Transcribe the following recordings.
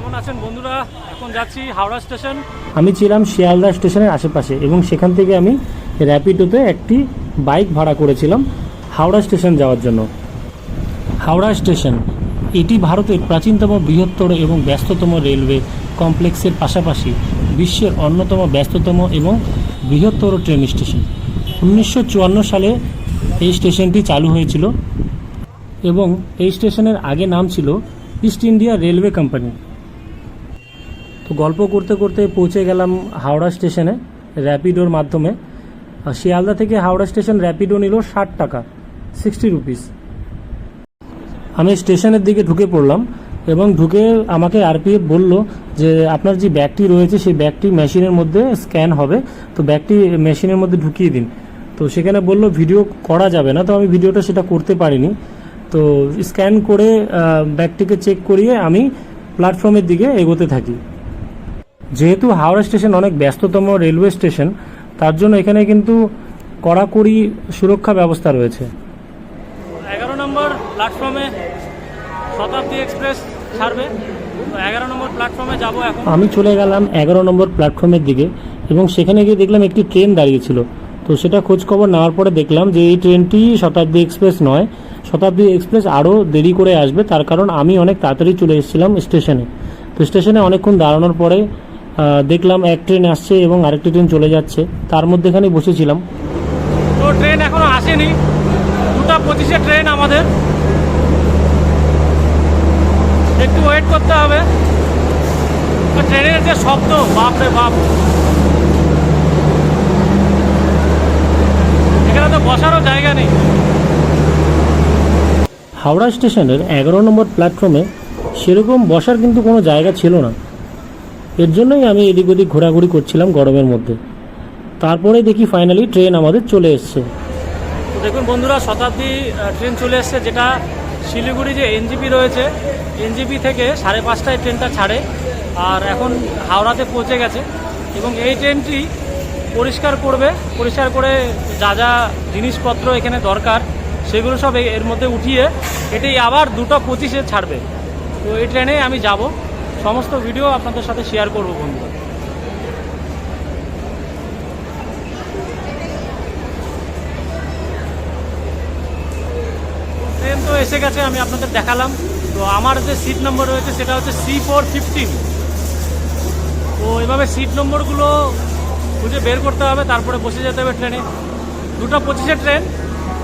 কেমন আছেন বন্ধুরা? এখন যাচ্ছি হাওড়া স্টেশন। আমি ছিলাম শিয়ালদা স্টেশনের আশেপাশে এবং সেখান থেকে আমি র্যাপিডোতে একটি বাইক ভাড়া করেছিলাম হাওড়া স্টেশন যাওয়ার জন্য। হাওড়া স্টেশন এটি ভারতের প্রাচীনতম, বৃহত্তর এবং ব্যস্ততম রেলওয়ে কমপ্লেক্সের পাশাপাশি বিশ্বের অন্যতম ব্যস্ততম এবং বৃহত্তর ট্রেন স্টেশন। 1954 সালে এই স্টেশনটি চালু হয়েছিল এবং এই স্টেশনের আগে নাম ছিল ইস্ট ইন্ডিয়া রেলওয়ে কোম্পানি। তো গল্প করতে করতে পৌঁছে গেলাম হাওড়া স্টেশনে র্যাপিডোর মাধ্যমে। শিয়ালদা থেকে হাওড়া স্টেশন র্যাপিডো নিল 60 টাকা, 60 রুপিস। আমি স্টেশনের দিকে ঢুকে পড়লাম এবং ঢুকে আমাকে আরপিএফ বলল যে আপনার যে ব্যাগটি রয়েছে সেই ব্যাগটি মেশিনের মধ্যে স্ক্যান হবে, তো ব্যাগটি মেশিনের মধ্যে ঢুকিয়ে দিন। তো সেখানে বলল ভিডিও করা যাবে না, তো আমি ভিডিওটা সেটা করতে পারিনি। তো স্ক্যান করে ব্যাগটিকে চেক করিয়ে আমি প্ল্যাটফর্মের দিকে এগোতে থাকি। যেহেতু হাওড়া স্টেশন অনেক ব্যস্ততম রেলওয়ে স্টেশন, তার জন্য এখানে কিন্তু কড়াকড়ি সুরক্ষা ব্যবস্থা রয়েছে। 11 নম্বর প্ল্যাটফর্মে শতাব্দী এক্সপ্রেস ছাড়বে, তো 11 নম্বর প্ল্যাটফর্মে যাব এখন। আমি চলে গেলাম 11 নম্বর প্ল্যাটফর্মের দিকে এবং সেখানে গিয়ে দেখলাম একটি ট্রেন দাঁড়িয়েছিল। তো সেটা খোঁজখবর নেওয়ার পরে দেখলাম যে এই ট্রেনটি শতাব্দী এক্সপ্রেস নয়, শতাব্দী এক্সপ্রেস আরও দেরি করে আসবে। তার কারণ আমি অনেক তাড়াতাড়ি চলে এসেছিলাম স্টেশনে। তো স্টেশনে অনেকক্ষণ দাঁড়ানোর পরে দেখলাম এক ট্রেন আসছে এবং আরেকটি ট্রেন চলে যাচ্ছে, তার মধ্যেখানে বসেছিলাম। তো ট্রেন এখনো আসেনি, 2:25 ট্রেন আমাদের, একটু ওয়েট করতে হবে। ট্রেনের যে শব্দ, বাপরে বাপ! এখানে তো বসারও জায়গা নেই। হাওড়া স্টেশনের 11 নম্বর প্ল্যাটফর্মে সেরকম বসার কিন্তু কোনো জায়গা ছিল না। এর জন্যই আমি এদিক ওদিক ঘোরাঘুরি করছিলাম গরমের মধ্যে। তারপরে দেখি ফাইনালি ট্রেন আমাদের চলে এসছে। তো দেখুন বন্ধুরা, শতাব্দী ট্রেন চলে এসছে, যেটা শিলিগুড়ি যে এনজিপি রয়েছে, এনজিপি থেকে 5:30টায় ট্রেনটা ছাড়ে আর এখন হাওড়াতে পৌঁছে গেছে। এবং এই ট্রেনটি পরিষ্কার করবে, পরিষ্কার করে যা যা জিনিসপত্র এখানে দরকার সেগুলো সব এর মধ্যে উঠিয়ে এটি আবার 2:25 ছাড়বে। তো এই ট্রেনে আমি যাব, সমস্ত ভিডিও আপনাদের সাথে শেয়ার করব বন্ধুরা। ট্রেন তো এসে গেছে, আমি আপনাদের দেখালাম। তো আমার যে সিট নম্বর রয়েছে সেটা হচ্ছে C415। তো এভাবে সিট নম্বরগুলো খুঁজে বের করতে হবে, তারপরে বসে যেতে হবে ট্রেনে। 2:25 ট্রেন,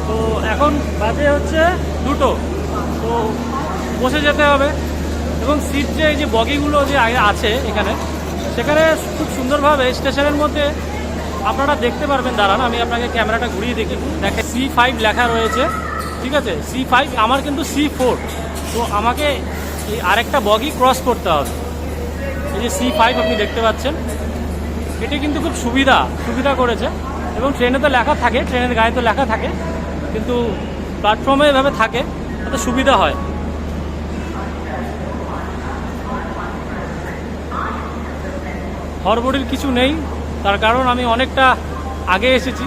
তো এখন বাজে হচ্ছে 2টো, তো বসে যেতে হবে। এবং সিট যে এই যে বগিগুলো যে আছে এখানে, সেখানে খুব সুন্দরভাবে স্টেশনের মধ্যে আপনারা দেখতে পারবেন। দাঁড়ান, আমি আপনাকে ক্যামেরাটা ঘুরিয়ে দেখে C5 লেখা রয়েছে, ঠিক আছে? C5, আমার কিন্তু C4। তো আমাকে এই আরেকটা বগি ক্রস করতে হবে। এই যে C5 আপনি দেখতে পাচ্ছেন, এটি কিন্তু খুব সুবিধা করেছে। এবং ট্রেনে তো লেখা থাকে, ট্রেনের গায়ে তো লেখা থাকে, কিন্তু প্ল্যাটফর্মে এভাবে থাকে, তাতে সুবিধা হয়। হড়বড়ির কিছু নেই, তার কারণ আমি অনেকটা আগে এসেছি।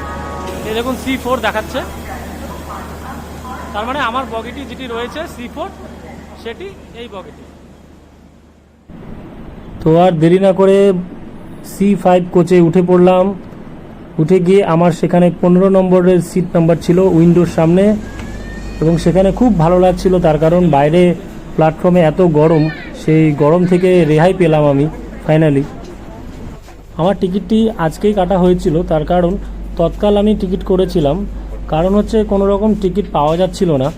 এই দেখুন C4 দেখাচ্ছে, তার মানে আমার বগিটি যেটি রয়েছে C4, সেটি এই বগিটি। তো আর দেরি না করে C5 কোচে উঠে পড়লাম। উঠে গিয়ে আমার সেখানে 15 নম্বরের সিট নাম্বার ছিল উইন্ডোর সামনে, এবং সেখানে খুব ভালো লাগছিল। তার কারণ বাইরে প্ল্যাটফর্মে এত গরম, সেই গরম থেকে রেহাই পেলাম আমি ফাইনালি। আমার টিকিটটি আজকেই কাটা হয়েছিল, তার কারণ তৎকাল আমি টিকিট করেছিলাম, কারণ হচ্ছে কোনো রকম টিকিট পাওয়া যাচ্ছিল না।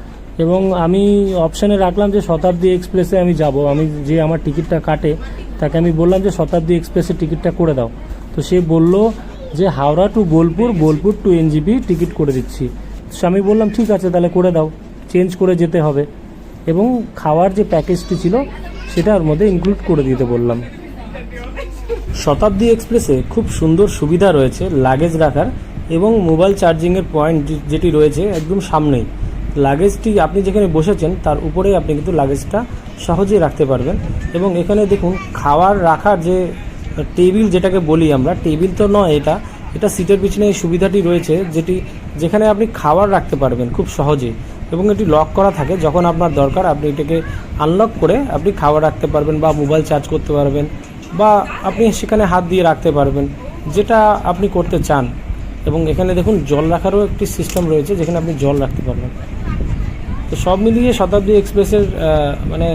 এবং আমি অপশানে রাখলাম যে শতাব্দী এক্সপ্রেসে আমি যাব। আমি যে আমার টিকিটটা কাটে তাকে আমি বললাম যে শতাব্দী এক্সপ্রেসের টিকিটটা করে দাও। তো সে বলল যে Howrah to Bolpur, Bolpur to NJP ticket করে দিচ্ছি। তো আমি বললাম ঠিক আছে, তাহলে করে দাও, চেঞ্জ করে যেতে হবে। এবং খাওয়ার যে প্যাকেজটি ছিল সেটা ওর মধ্যে ইনক্লুড করে দিতে বললাম। শতাব্দী এক্সপ্রেসে খুব সুন্দর সুবিধা রয়েছে লাগেজ রাখার, এবং মোবাইল চার্জিংয়ের পয়েন্ট যেটি রয়েছে একদম সামনেই। লাগেজটি আপনি যেখানে বসেছেন তার উপরেই আপনি কিন্তু লাগেজটা সহজেই রাখতে পারবেন। এবং এখানে দেখুন খাওয়ার রাখার যে টেবিল, যেটাকে বলি আমরা, টেবিল তো নয় এটা সিটের পিছনে এই সুবিধাটি রয়েছে যেখানে আপনি খাবার রাখতে পারবেন খুব সহজেই। এবং এটি লক করা থাকে। যখন আপনার দরকার আপনি এটাকে আনলক করে আপনি খাবার রাখতে পারবেন বা মোবাইল চার্জ করতে পারবেন বা আপনি সেখানে হাত দিয়ে রাখতে পারবেন, যেটা আপনি করতে চান। এবং এখানে দেখুন জল রাখারও একটি সিস্টেম রয়েছে, যেখানে আপনি জল রাখতে পারবেন। তো সব মিলিয়ে শতাব্দী এক্সপ্রেসের মানে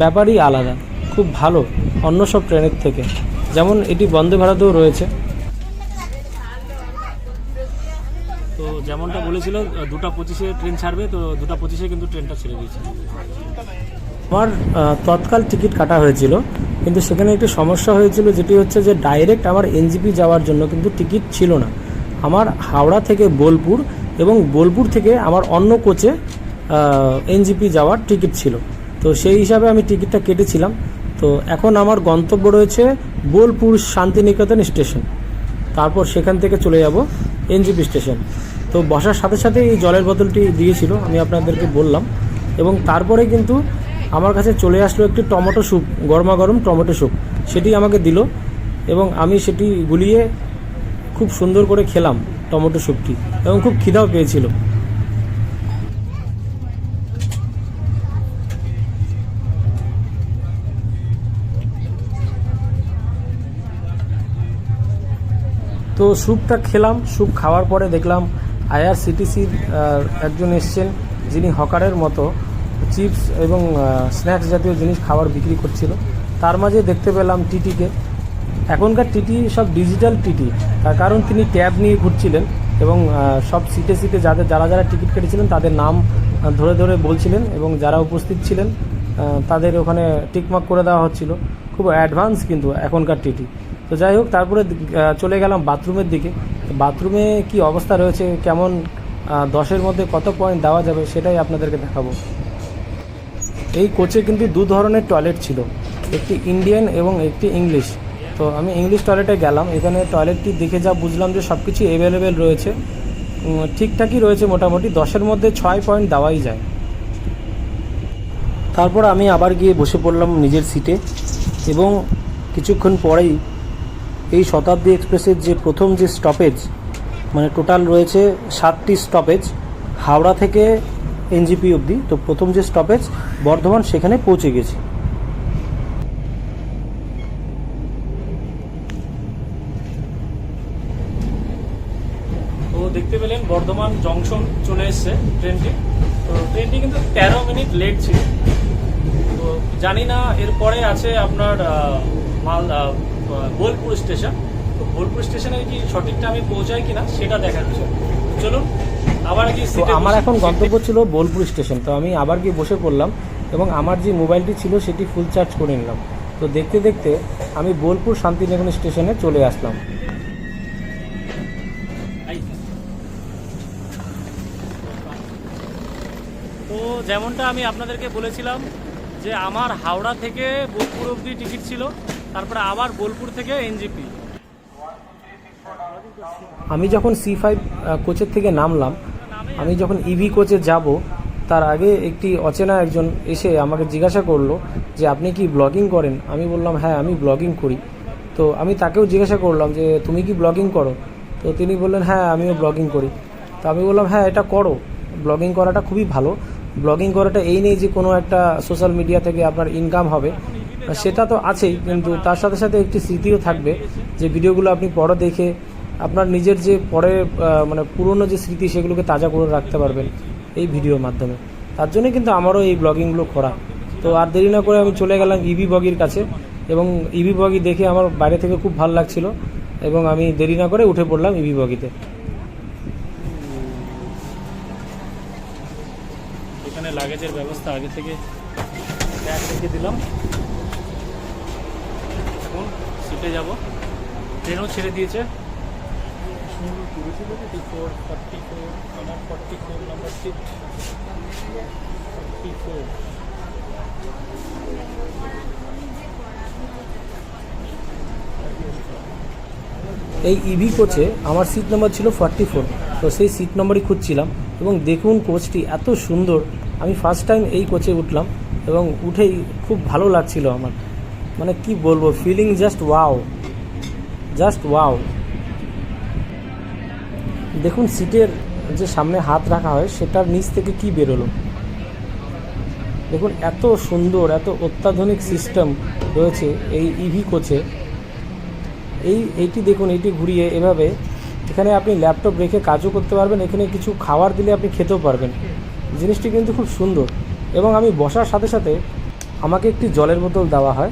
ব্যাপারই আলাদা, খুব ভালো অন্য সব ট্রেনের থেকে। যেমন এটি বন্দে ভারতেও রয়েছে। তো যেমনটা বলেছিল 2:25-এ ট্রেন ছাড়বে, তো 2:25-এ কিন্তু ট্রেনটা ছেড়ে দিয়েছে। আমার তৎকাল টিকিট কাটা হয়েছিল, কিন্তু সেখানে একটি সমস্যা হয়েছিল, যেটি হচ্ছে যে ডাইরেক্ট আমার এনজিপি যাওয়ার জন্য কিন্তু টিকিট ছিল না। আমার হাওড়া থেকে বোলপুর এবং বোলপুর থেকে আমার অন্য কোচে এনজিপি যাওয়ার টিকিট ছিল। তো সেই হিসাবে আমি টিকিটটা কেটেছিলাম। তো এখন আমার গন্তব্য রয়েছে বোলপুর শান্তিনিকেতন স্টেশন, তারপর সেখান থেকে চলে যাব এনজিপি স্টেশন। তো বসার সাথে সাথে এই জলের বোতলটি দিয়েছিল, আমি আপনাদেরকে বললাম। এবং তারপরে কিন্তু আমার কাছে চলে আসলো একটি টমেটো স্যুপ, গরমাগরম টমেটো স্যুপ, সেটি আমাকে দিল এবং আমি সেটি গুলিয়ে খুব সুন্দর করে খেলাম টমেটো স্যুপটি, এবং খুব খিদাও পেয়েছিল। তো স্যুপটা খেলাম। স্যুপ খাওয়ার পরে দেখলাম আইআরসিটিসির একজন এসছেন, যিনি হকারের মতো চিপস এবং স্ন্যাক্স জাতীয় জিনিস খাবার বিক্রি করছিল। তার মাঝে দেখতে পেলাম টিটিকে। এখনকার টিটি সব ডিজিটাল টিটি, তার কারণ তিনি ট্যাব নিয়ে ঘুরছিলেন এবং সব সিটে সিটে যারা যারা টিকিট কেটেছিলেন তাদের নাম ধরে ধরে বলছিলেন, এবং যারা উপস্থিত ছিলেন তাদের ওখানে টিকমার্ক করে দেওয়া হচ্ছিল। খুব অ্যাডভান্স কিন্তু এখনকার টিটি। তো যাই হোক, তারপরে চলে গেলাম বাথরুমের দিকে। বাথরুমে কি অবস্থা রয়েছে, কেমন 10-এর মধ্যে কত পয়েন্ট দেওয়া যাবে, সেটাই আপনাদেরকে দেখাবো। এই কোচে কিন্তু দু ধরনের টয়লেট ছিল, একটি ইন্ডিয়ান এবং একটি ইংলিশ। তো আমি ইংলিশ টয়লেটে গেলাম। এখানে টয়লেটটি দেখে যা বুঝলাম যে সব কিছু অ্যাভেলেবেল রয়েছে, ঠিকঠাকই রয়েছে, মোটামুটি 10-এর মধ্যে 6 পয়েন্ট দেওয়াই যায়। তারপর আমি আবার গিয়ে বসে পড়লাম নিজের সিটে, এবং কিছুক্ষণ পরেই এই শতাব্দী এক্সপ্রেসের যে প্রথম যে স্টপেজ, মানে টোটাল রয়েছে 7টি স্টপেজ হাওড়া থেকে এনজিপি অবধি। তো প্রথম যে স্টপেজ বর্ধমান, সেখানে পৌঁছে গেছি। তো দেখতে পেলেন বর্ধমান জংশন চলে এসছে ট্রেনটি। তো ট্রেনটি কিন্তু 13 মিনিট লেট ছিল। তো জানি না এরপরে আছে আপনার বোলপুর স্টেশন। তো বোলপুর স্টেশনে কি সঠিক টাইমে পৌঁছায় কিনা সেটা দেখার বিষয়। চলুন আবার কি। তো আমার এখন গন্তব্য ছিল বোলপুর স্টেশন। তো আমি আবার গিয়ে বসে পড়লাম এবং আমার যে মোবাইলটি ছিল সেটি ফুল চার্জ করে নিলাম। তো দেখতে দেখতে আমি বোলপুর শান্তিনিকেতন স্টেশনে চলে আসলাম। তো যেমনটা আমি আপনাদেরকে বলেছিলাম যে আমার হাওড়া থেকে বোলপুর অবধি টিকিট ছিল, তারপরে আবার বোলপুর থেকে এনজিপি। আমি যখন C5 কোচের থেকে নামলাম, আমি যখন ইভি কোচে যাব, তার আগে একটি অচেনা একজন এসে আমাকে জিজ্ঞাসা করলো যে আপনি কি ব্লগিং করেন। আমি বললাম হ্যাঁ, আমি ব্লগিং করি। তো আমি তাকেও জিজ্ঞাসা করলাম যে তুমি কি ব্লগিং করো। তো তিনি বললেন হ্যাঁ, আমিও ব্লগিং করি। তো আমি বললাম হ্যাঁ, এটা করো, ব্লগিং করাটা খুবই ভালো। ব্লগিং করাটা এই নেই যে কোনো একটা সোশ্যাল মিডিয়া থেকে আপনার ইনকাম হবে, সেটা তো আছেই, কিন্তু তার সাথে সাথে একটি স্মৃতিও থাকবে, যে ভিডিওগুলো আপনি পরে দেখে আপনার নিজের যে পরে মানে পুরনো যে স্মৃতি, সেগুলোকে তাজা করে রাখতে পারবেন এই ভিডিওর মাধ্যমে। তার জন্য কিন্তু আমারও এই ব্লগিংগুলো করা। তো আর দেরি না করে আমি চলে গেলাম ইভি বগির কাছে, এবং ইভি বগি দেখে আমার বাইরে থেকে খুব ভালো লাগছিল, এবং আমি দেরি না করে উঠে পড়লাম ইভি বগিতে। এখানে লাগেজের ব্যবস্থা আগে থেকে ব্যাগ রেখে দিলাম। এখন সিটে যাব, ট্রেনও ছেড়ে দিয়েছে। এই ইভি কোচে আমার সিট নাম্বার ছিল 44। তো সেই সিট নাম্বারই খুঁজছিলাম, এবং দেখুন কোচটি এত সুন্দর। আমি ফার্স্ট টাইম এই কোচে উঠলাম, এবং উঠেই খুব ভালো লাগছিল আমার। মানে কি বলবো, feeling just wow, just wow. দেখুন সিটের যে সামনে হাত রাখা হয় সেটার নিচ থেকে কি বেরোলো। দেখুন এত সুন্দর, এত অত্যাধুনিক সিস্টেম রয়েছে এই ইভি কোচে। এইটি দেখুন, এইটি ঘুরিয়ে এভাবে এখানে আপনি ল্যাপটপ রেখে কাজও করতে পারবেন, এখানে কিছু খাবার দিলে আপনি খেতেও পারবেন। জিনিসটি কিন্তু খুব সুন্দর। এবং আমি বসার সাথে সাথে আমাকে একটি জলের বোতল দেওয়া হয়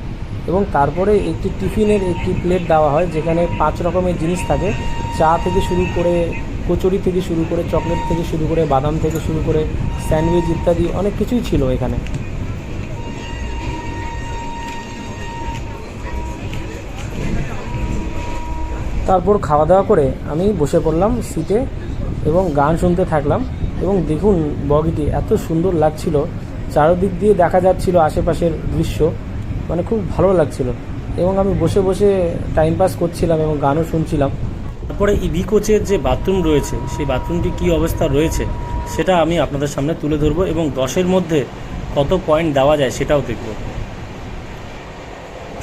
এবং তারপরে একটি টিফিনের একটি প্লেট দেওয়া হয়, যেখানে 5 রকমের জিনিস থাকে। চা থেকে শুরু করে, কচুরি থেকে শুরু করে, চকলেট থেকে শুরু করে, বাদাম থেকে শুরু করে, স্যান্ডউইচ ইত্যাদি অনেক কিছুই ছিল এখানে। তারপর খাওয়া দাওয়া করে আমি বসে পড়লাম সিটে এবং গান শুনতে থাকলাম। এবং দেখুন বগিটি এত সুন্দর লাগছিল, চারদিক দিয়ে দেখা যাচ্ছিল আশেপাশের দৃশ্য, মানে খুব ভালো লাগছিল। এবং আমি বসে বসে টাইম পাস করছিলাম এবং গানও শুনছিলাম। তারপরে ইভি কোচের যে বাথরুম রয়েছে সেই বাথরুমটি কী অবস্থা রয়েছে সেটা আমি আপনাদের সামনে তুলে ধরবো এবং 10-এর মধ্যে কত পয়েন্ট দেওয়া যায় সেটাও দেখব।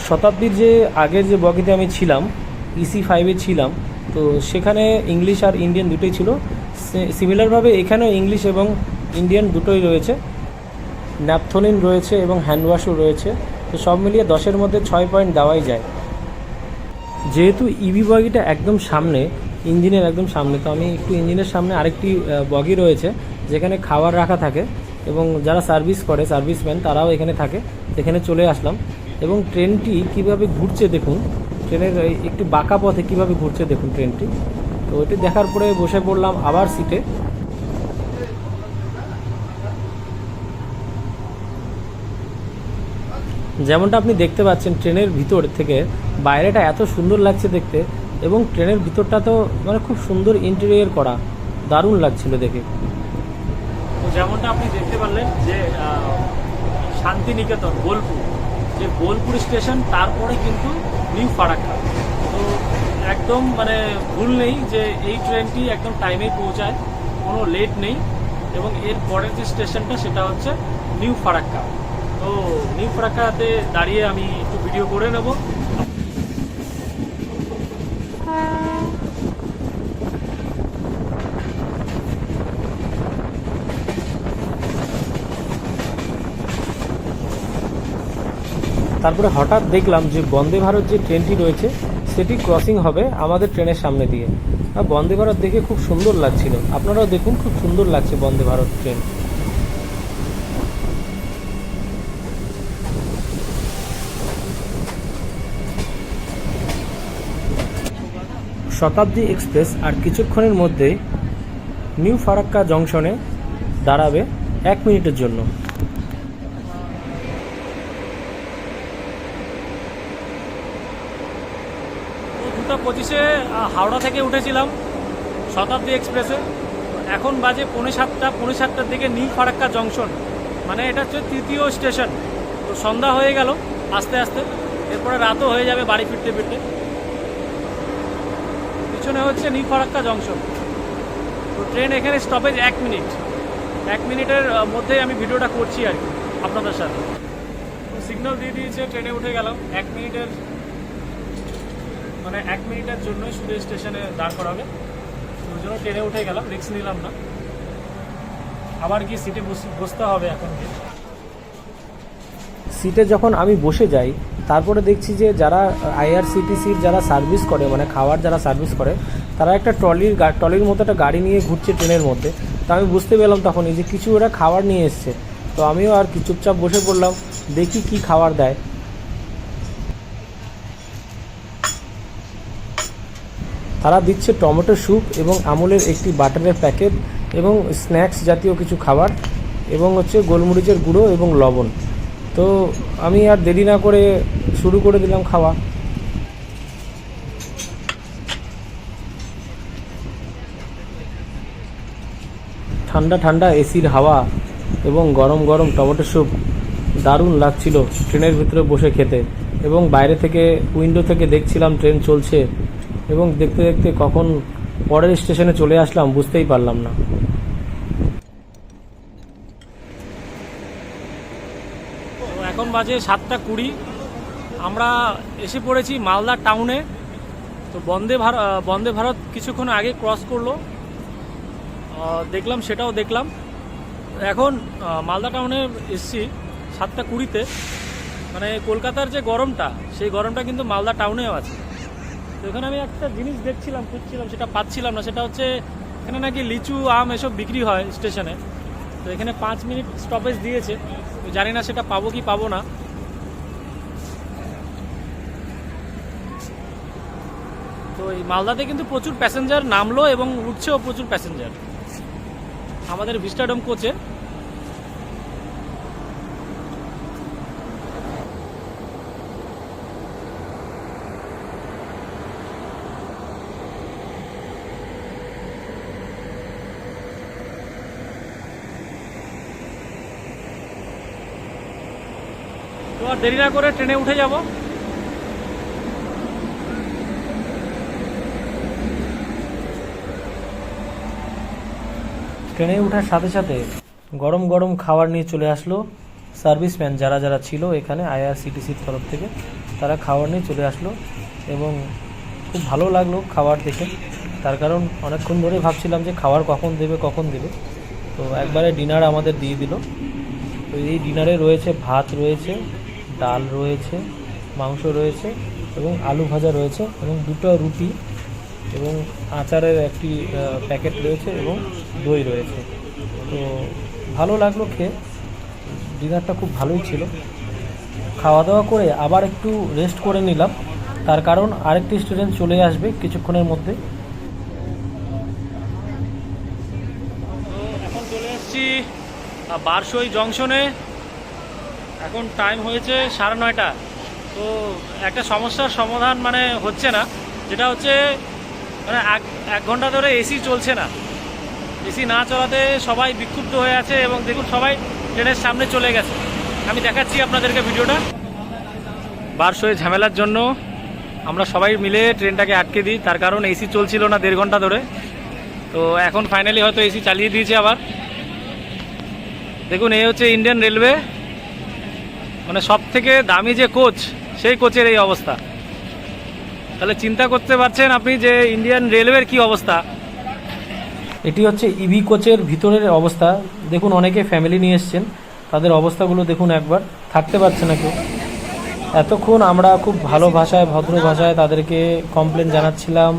শতাব্দীর যে আগের যে বগিতে আমি ছিলাম, EC5-এ ছিলাম, তো সেখানে ইংলিশ আর ইন্ডিয়ান দুটোই ছিল। সিমিলারভাবে এখানেও ইংলিশ এবং ইন্ডিয়ান দুটোই রয়েছে, ন্যাপথলিন রয়েছে এবং হ্যান্ডওয়াশও রয়েছে। তো সব মিলিয়ে 10-এর মধ্যে 6 পয়েন্ট দেওয়াই যায়। যেহেতু ইভি বগিটা একদম সামনে, ইঞ্জিনের একদম সামনে, তো আমি একটু ইঞ্জিনের সামনে আরেকটি বগি রয়েছে যেখানে খাবার রাখা থাকে এবং যারা সার্ভিস করে, সার্ভিসম্যান, তারাও এখানে থাকে। এখানে চলে আসলাম এবং ট্রেনটি কীভাবে ঘুরছে দেখুন, ট্রেনের একটি বাঁকা পথে কীভাবে ঘুরছে দেখুন ট্রেনটি। তো ওইটি দেখার পরে বসে পড়লাম আবার সিটে। যেমনটা আপনি দেখতে পাচ্ছেন ট্রেনের ভিতর থেকে বাইরেটা এত সুন্দর লাগছে দেখতে, এবং ট্রেনের ভিতরটা তো মানে খুব সুন্দর ইন্টেরিয়র করা, দারুণ লাগছিল দেখে। তো যেমনটা আপনি দেখতে পারলেন যে শান্তিনিকেতন, বোলপুর, যে বোলপুর স্টেশন, তারপরে কিন্তু নিউ ফারাক্কা। তো একদম মানে ভুল নেই যে এই ট্রেনটি একদম টাইমেই পৌঁছায়, কোনো লেট নেই। এবং এর পরের যে স্টেশনটা সেটা হচ্ছে নিউ ফারাক্কা। তো নিউ ফারাক্কাতে দাঁড়িয়ে আমি একটু ভিডিও করে নেব। তারপরে হঠাৎ দেখলাম যে বন্দে ভারত যে ট্রেনটি রয়েছে সেটি ক্রসিং হবে আমাদের ট্রেনের সামনে দিয়ে। আর বন্দে ভারত দেখে খুব সুন্দর লাগছিল, আপনারাও দেখুন খুব সুন্দর লাগছে বন্দে ভারত ট্রেন। শতাব্দী এক্সপ্রেস আর কিছুক্ষণের মধ্যে নিউ ফারাক্কা জংশনে দাঁড়াবে 1 মিনিটের জন্য। 2:25-এ হাওড়া থেকে উঠেছিলাম শতাব্দী এক্সপ্রেসে। এখন বাজে 6:45, 7:45-টার দিকে নিউ ফারাক্কা জংশন, মানে এটা হচ্ছে 3য় স্টেশন। তো সন্ধ্যা হয়ে গেল আস্তে আস্তে, এরপরে রাতও হয়ে যাবে বাড়ি ফিরতে ফিরতে। পিছনে হচ্ছে নিউ ফারাক্কা জংশন। তো ট্রেন এখানে স্টপেজ 1 মিনিট। 1 মিনিটের মধ্যেই আমি ভিডিওটা করছি আর কি আপনাদের সাথে। তো সিগন্যাল দিয়ে দিয়েছে, ট্রেনে উঠে গেলাম। 1 মিনিটের মানে 1 মিনিটের জন্যই শুধু স্টেশনে দাঁড় করাবে, ওই জন্য ট্রেনে উঠে গেলাম, রিস্ক নিলাম না। আবার গিয়ে সিটে বসতে হবে এখন গিয়ে। সিটে যখন আমি বসে যাই তারপরে দেখছি যে যারা IRCTCর যারা সার্ভিস করে, মানে খাওয়ার যারা সার্ভিস করে, তারা একটা ট্রলির মতো একটা গাড়ি নিয়ে ঘুরছে ট্রেনের মধ্যে। তো আমি বুঝতে পেলাম তখনই যে কিছু ওরা খাবার নিয়ে এসছে। তো আমিও আর কি চুপচাপ বসে পড়লাম, দেখি কি খাবার দেয়। তারা দিচ্ছে টমেটো স্যুপ এবং আমুলের একটি বাটারের প্যাকেট এবং স্ন্যাক্স জাতীয় কিছু খাবার এবং হচ্ছে গোলমরিচের গুঁড়ো এবং লবণ। তো আমি আর দেরি না করে শুরু করে দিলাম খাওয়া। ঠান্ডা ঠান্ডা এসির হাওয়া এবং গরম গরম টমেটো স্যুপ দারুণ লাগছিল ট্রেনের ভিতরে বসে খেতে। এবং বাইরে থেকে উইন্ডো থেকে দেখছিলাম ট্রেন চলছে, এবং দেখতে দেখতে কখন পরের স্টেশনে চলে আসলাম বুঝতেই পারলাম না। এখন বাজে 7:20, আমরা এসে পড়েছি মালদা টাউনে। তো বন্দে ভারত কিছুক্ষণ আগে ক্রস করলো। দেখলাম, সেটাও দেখলাম। এখন মালদা টাউনে এসছি 7:20-তে। মানে কলকাতার যে গরমটা, সেই গরমটা কিন্তু মালদা টাউনেও আছে। তো এখানে আমি একটা জিনিস দেখছিলাম, খুঁজছিলাম, সেটা পাচ্ছিলাম না। সেটা হচ্ছে এখানে নাকি লিচু, আম এসব বিক্রি হয় স্টেশনে। তো এখানে 5 মিনিট স্টপেজ দিয়েছে, তো জানি না সেটা পাবো কি পাবো না। তো এই মালদাতে কিন্তু প্রচুর প্যাসেঞ্জার নামলো এবং উঠছেও প্রচুর প্যাসেঞ্জার আমাদের ভিস্টাডোম কোচে। তো আর দেরি না করে ট্রেনে উঠে যাব। ট্রেনে ওঠার সাথে সাথে গরম গরম খাবার নিয়ে চলে আসলো সার্ভিসম্যান যারা যারা ছিল এখানে আইআরসিটিসির তরফ থেকে, তারা খাবার নিয়ে চলে আসলো এবং খুব ভালো লাগলো খাবার দেখে। তার কারণ অনেকক্ষণ ধরে ভাবছিলাম যে খাবার কখন দেবে। তো একবারে ডিনার আমাদের দিয়ে দিল। তো এই ডিনারে রয়েছে ভাত, রয়েছে ডাল, রয়েছে মাংস, রয়েছে এবং আলু ভাজা রয়েছে এবং 2টো রুটি এবং আচারের একটি প্যাকেট রয়েছে এবং দই রয়েছে। তো ভালো লাগলো খেয়ে, ডিনারটা খুব ভালোই ছিল। খাওয়া দাওয়া করে আবার একটু রেস্ট করে নিলাম, তার কারণ আরেকটি স্টুডেন্ট চলে আসবে কিছুক্ষণের মধ্যে। এখন চলে এসেছি বারসই জংশনে। এখন টাইম হয়েছে 9:30। তো একটা সমস্যার সমাধান মানে হচ্ছে না, যেটা হচ্ছে মানে 1 ঘন্টা ধরে এসি চলছে না। এসি না চলাতে সবাই বিক্ষুব্ধ হয়ে আছে এবং দেখুন সবাই ট্রেনের সামনে চলে গেছে। আমি দেখাচ্ছি আপনাদেরকে ভিডিওটা। বারসই ঝামেলার জন্য আমরা সবাই মিলে ট্রেনটাকে আটকে দিই, তার কারণ এসি চলছিল না 1.5 ঘন্টা ধরে। তো এখন ফাইনালি হয়তো এসি চালিয়ে দিয়েছে আবার। দেখুন এই হচ্ছে ইন্ডিয়ান রেলওয়ে, মানে সব থেকে দামি যে কোচ, সেই কোচের এই অবস্থা। তাহলে চিন্তা করতে পারছেন আপনি যে ইন্ডিয়ান রেলওয়ের কি অবস্থা। এটি হচ্ছে ইভি কোচের ভিতরের অবস্থা। দেখুন অনেকে ফ্যামিলি নিয়ে এসছেন, তাদের অবস্থাগুলো দেখুন একবার, থাকতে পারছে না কেউ। এতক্ষণ আমরা খুব ভালো ভাষায়, ভদ্র ভাষায় তাদেরকে কমপ্লেন জানাচ্ছিলাম,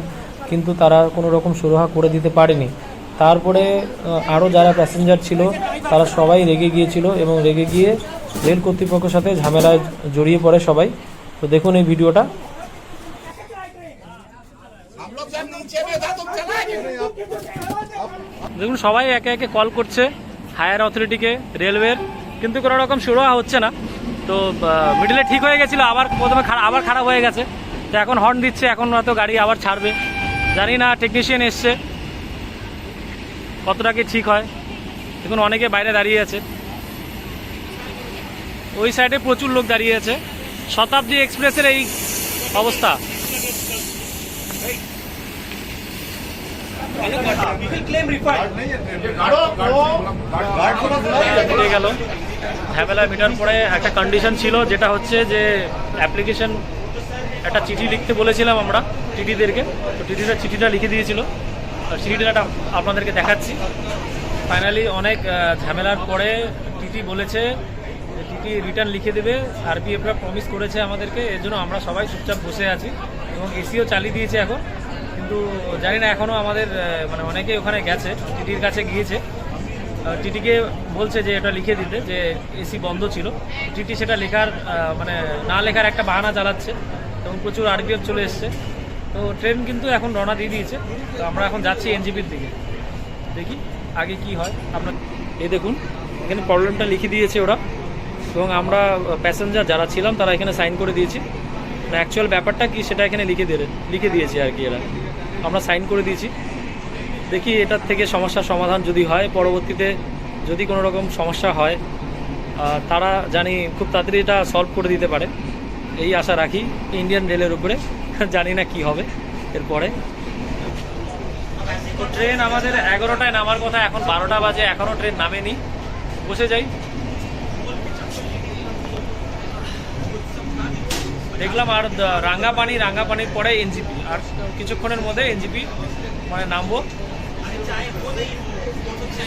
কিন্তু তারা কোনো রকম সুরাহা করে দিতে পারেনি। তারপরে আরও যারা প্যাসেঞ্জার ছিল তারা সবাই রেগে গিয়েছিল এবং রেগে গিয়ে রেল কর্তৃপক্ষের সাথে ঝামেলায় জড়িয়ে পড়ে সবাই। তো দেখুন এই ভিডিওটা। দেখুন সবাই একে একে কল করছে হায়ার অথরিটিকে, রেলওয়ের, কিন্তু কোনো রকম সুরাহা হচ্ছে না। তো মিডলে ঠিক হয়ে গেছিলো, আবার প্রথমে আবার খারাপ হয়ে গেছে। তো এখন হর্ন দিচ্ছে, এখন হয়তো গাড়ি আবার ছাড়বে, জানি না। টেকনিশিয়ান এসছে, কতটা কি ঠিক হয়। দেখুন অনেকে বাইরে দাঁড়িয়ে আছে, ওই সাইডে প্রচুর লোক দাঁড়িয়ে আছে। শতাব্দী এক্সপ্রেসের এই অবস্থা। গেল ঝামেলা মিটার পরে একটা কন্ডিশন ছিল, যেটা হচ্ছে যে অ্যাপ্লিকেশন একটা চিঠি লিখতে বলেছিলাম আমরা টিটিদেরকে। তো চিঠিটা লিখে দিয়েছিল, চিঠিটা আপনাদেরকে দেখাচ্ছি। ফাইনালি অনেক ঝামেলার পরে টিটি বলেছে যে টিটি রিটার্ন লিখে দেবে, আরপিএফরা প্রমিস করেছে আমাদেরকে। এর জন্য আমরা সবাই চুপচাপ বসে আছি এবং এসিও চালিয়ে দিয়েছে এখন। কিন্তু জানি না এখনও আমাদের মানে অনেকে ওখানে গেছে, টিটির কাছে গিয়েছে, টিটিকে বলছে যে এটা লিখে দিতে, যে এসি বন্ধ ছিল। টিটি সেটা লেখার মানে না লেখার একটা বাহানা চালাচ্ছে এবং প্রচুর আরপিএফ চলে এসছে। তো ট্রেন কিন্তু এখন রওনা দিয়ে দিয়েছে। তো আমরা এখন যাচ্ছি এনজিপির দিকে, দেখি আগে কি হয়। আপনার এই দেখুন এখানে প্রবলেমটা লিখে দিয়েছে ওরা, এবং আমরা প্যাসেঞ্জার যারা ছিলাম তারা এখানে সাইন করে দিয়েছি। অ্যাকচুয়াল ব্যাপারটা কি সেটা এখানে লিখে দিয়েছে আর কি এরা, আমরা সাইন করে দিয়েছি। দেখি এটার থেকে সমস্যার সমাধান যদি হয়, পরবর্তীতে যদি কোনো রকম সমস্যা হয় তারা জানি খুব তাড়াতাড়ি এটা সলভ করে দিতে পারে, এই আশা রাখি ইন্ডিয়ান রেলের উপরে। জানি না কি হবে এরপরে। তো ট্রেন আমাদের 11টায় নামার কথা, এখন 12টা বাজে, এখনও ট্রেন নামেনি। বসে যাই। দেখলাম আর রাঙ্গাপানির পরে এনজিপি, আর কিছুক্ষণের মধ্যে এনজিপি মানে নামবো।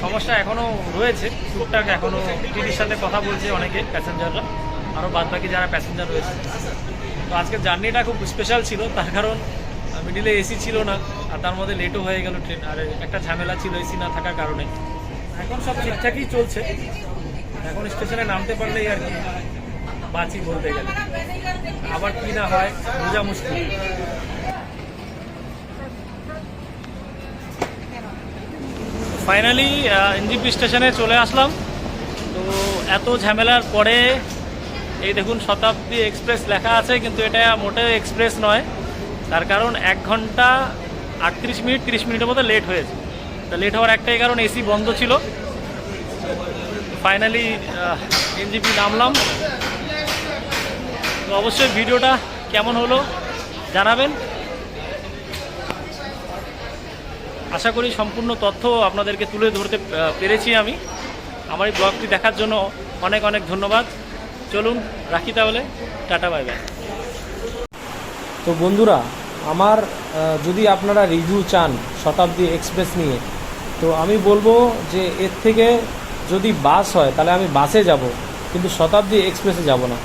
সমস্যা এখনও রয়েছে, টুকটাক এখনও টিটির সাথে কথা বলছে অনেকে প্যাসেঞ্জাররা, আরও বাদবাকি যারা প্যাসেঞ্জার রয়েছে। তো আজকের জার্নিটা খুব স্পেশাল ছিল, তার কারণ মিডিলে এসি ছিল না, আর তার মধ্যে লেটও হয়ে গেল ট্রেন, আর একটা ঝামেলা ছিল এসি না থাকার কারণে। এখন সব ঠিকঠাকই চলছে, এখন স্টেশনে নামতে পারলেই আর কি বাঁচি বলতে গেলে, আবার কি না হয় বোঝা মুশকিল। ফাইনালি এনজিপি স্টেশনে চলে আসলাম। তো এত ঝামেলার পরে এই দেখুন শতাব্দী এক্সপ্রেস লেখা আছে, কিন্তু এটা মোটেও এক্সপ্রেস নয়, তার কারণ 1 ঘন্টা 38 মিনিট 30 মিনিটের মতো লেট হয়েছে। তা লেট হওয়ার একটাই কারণ এসি বন্ধ ছিল। ফাইনালি এনজিপি নামলাম। তো অবশ্যই ভিডিওটা কেমন হলো জানাবেন। আশা করি সম্পূর্ণ তথ্য আপনাদেরকে তুলে ধরতে পেরেছি আমি। আমার এই ব্লগটি দেখার জন্য অনেক অনেক ধন্যবাদ। চলুন রাখি তাহলে, টাটা বাই বাই। তো বন্ধুরা, আমার যদি আপনারা রিভিউ চান শতাব্দী এক্সপ্রেস নিয়ে, তো আমি বলবো যে এর থেকে যদি বাস হয় তাহলে আমি বাসে যাব, কিন্তু শতাব্দী এক্সপ্রেসে যাব না।